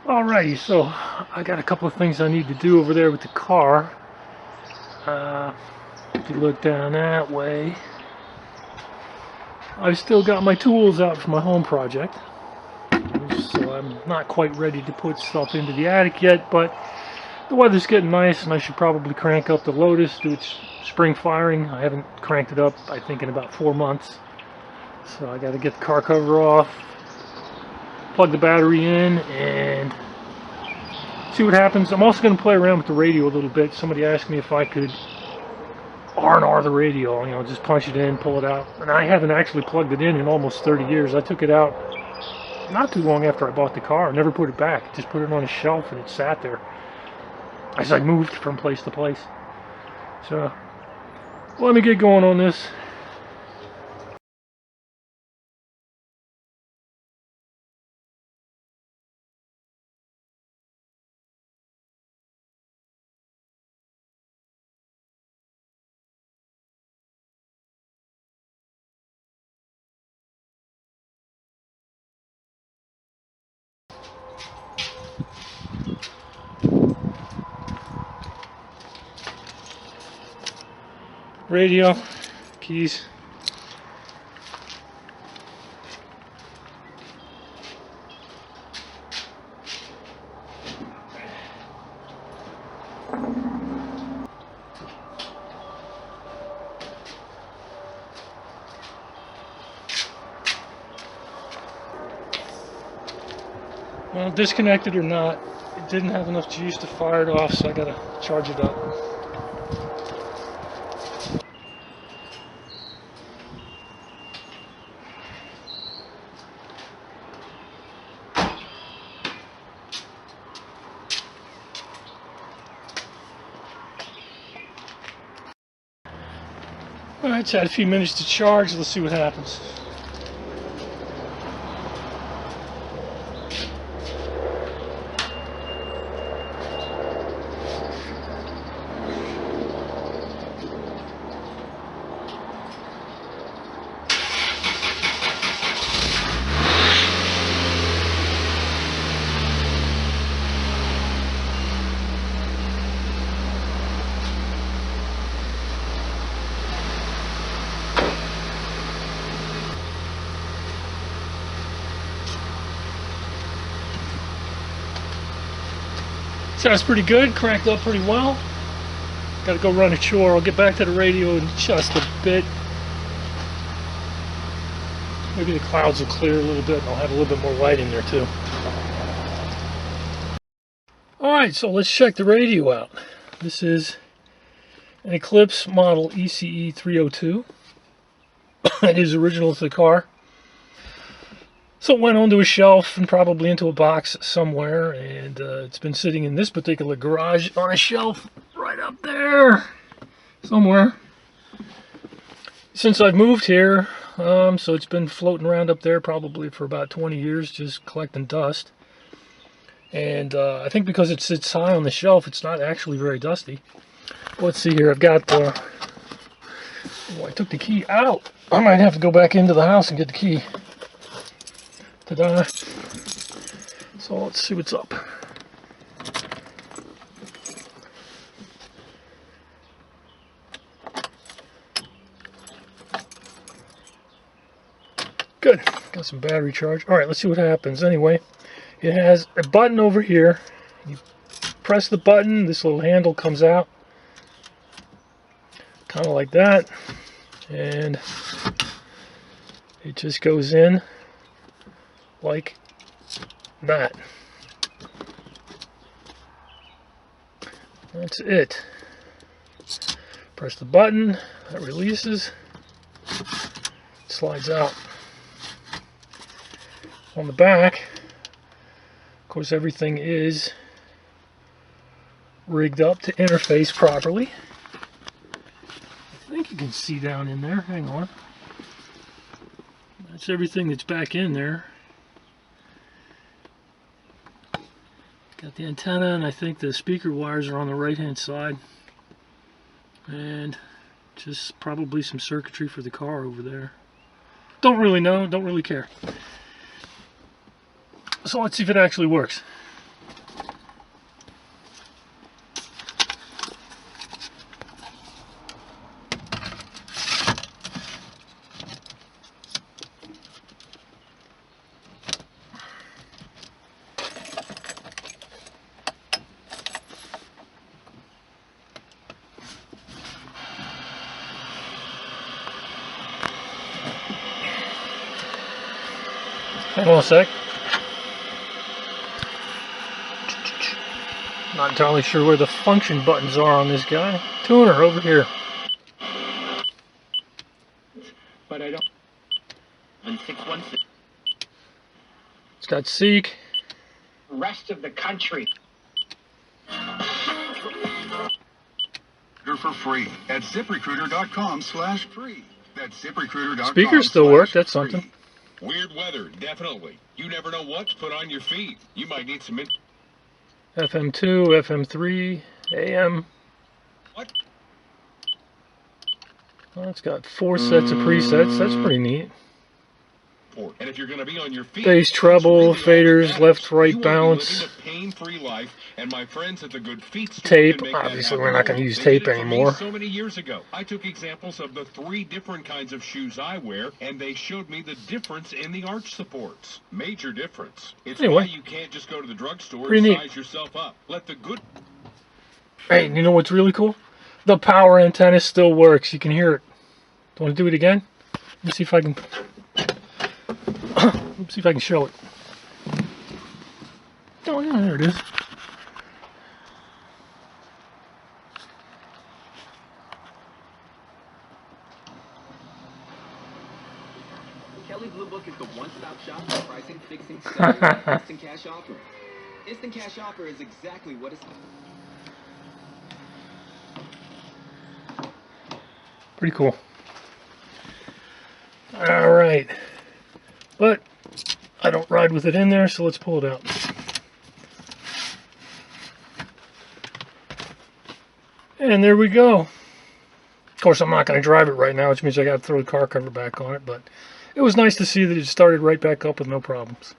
Alrighty, so I got a couple of things I need to do over there with the car. If you look down that way, I've still got my tools out for my home project. So I'm not quite ready to put stuff into the attic yet, but the weather's getting nice and I should probably crank up the Lotus, do its spring firing. I haven't cranked it up, I think, in about 4 months. So I got to get the car cover off, plug the battery in, and see what happens. I'm also going to play around with the radio a little bit. Somebody asked me if I could R&R the radio, you know, just punch it in, pull it out. And I haven't actually plugged it in almost 30 years. I took it out not too long after I bought the car. I never put it back. Just put it on a shelf and it sat there as I moved from place to place. So let me get going on this. Radio, keys. Well, disconnected or not, it didn't have enough juice to fire it off, so I gotta charge it up. Alright, it's had a few minutes to charge. Let's see what happens. Sounds pretty good, cranked up pretty well. Gotta go run a chore. I'll get back to the radio in just a bit. Maybe the clouds will clear a little bit and I'll have a little bit more light in there too. Alright, so let's check the radio out. This is an Eclipse model ECE 302. It is original to the car. So it went onto a shelf and probably into a box somewhere, and it's been sitting in this particular garage on a shelf right up there somewhere since I've moved here. So it's been floating around up there probably for about 20 years, just collecting dust. And I think because it sits high on the shelf, it's not actually very dusty. Let's see here. I've got oh, I took the key out. I might have to go back into the house and get the key. Ta-da. So let's see what's up. Good. Got some battery charge. Alright, let's see what happens. Anyway, it has a button over here. You press the button, this little handle comes out. Kind of like that. And it just goes in like that. That's it. Press the button, that releases, slides out. On the back, of course, everything is rigged up to interface properly. I think you can see down in there. Hang on. That's everything that's back in there. Got the antenna, and I think the speaker wires are on the right hand side, and just probably some circuitry for the car over there. Don't really know, don't really care. So let's see if it actually works. Hang on a sec. Not entirely sure where the function buttons are on this guy. Tuner over here. But I don't. 616. It's got seek. Rest of the country. For free at ZipRecruiter.com/free. That's ZipRecruiter.com. Speakers still work. That's something. Weird weather, definitely. You never know what to put on your feet. You might need some. FM2, FM3, AM. What? Well, it's got 4 sets of presets. That's pretty neat. And if you're going to be on your feet, Bass, treble, really faders, left, right, bounce. A pain-free life, and my friends at the Good Feet store Tape. can make Obviously, that we're not going to use They tape did it for me anymore. So many years ago, I took examples of the 3 different kinds of shoes I wear, and they showed me the difference in the arch supports. Major difference. It's Anyway, why you can't just go to the drugstore and pretty neat. size yourself up. Let the good. Hey, you know what's really cool? The power antenna still works. You can hear it. Do you want to do it again? Let me see if I can. Let's see if I can show it. Oh yeah, there it is. Kelly Blue Book is the one-stop shop for pricing, fixing, selling, and instant cash offer. Instant cash offer is exactly what it's. Pretty cool. All right, but I don't ride with it in there, so let's pull it out. And there we go. Of course, I'm not going to drive it right now, which means I got to throw the car cover back on it, but it was nice to see that it started right back up with no problems.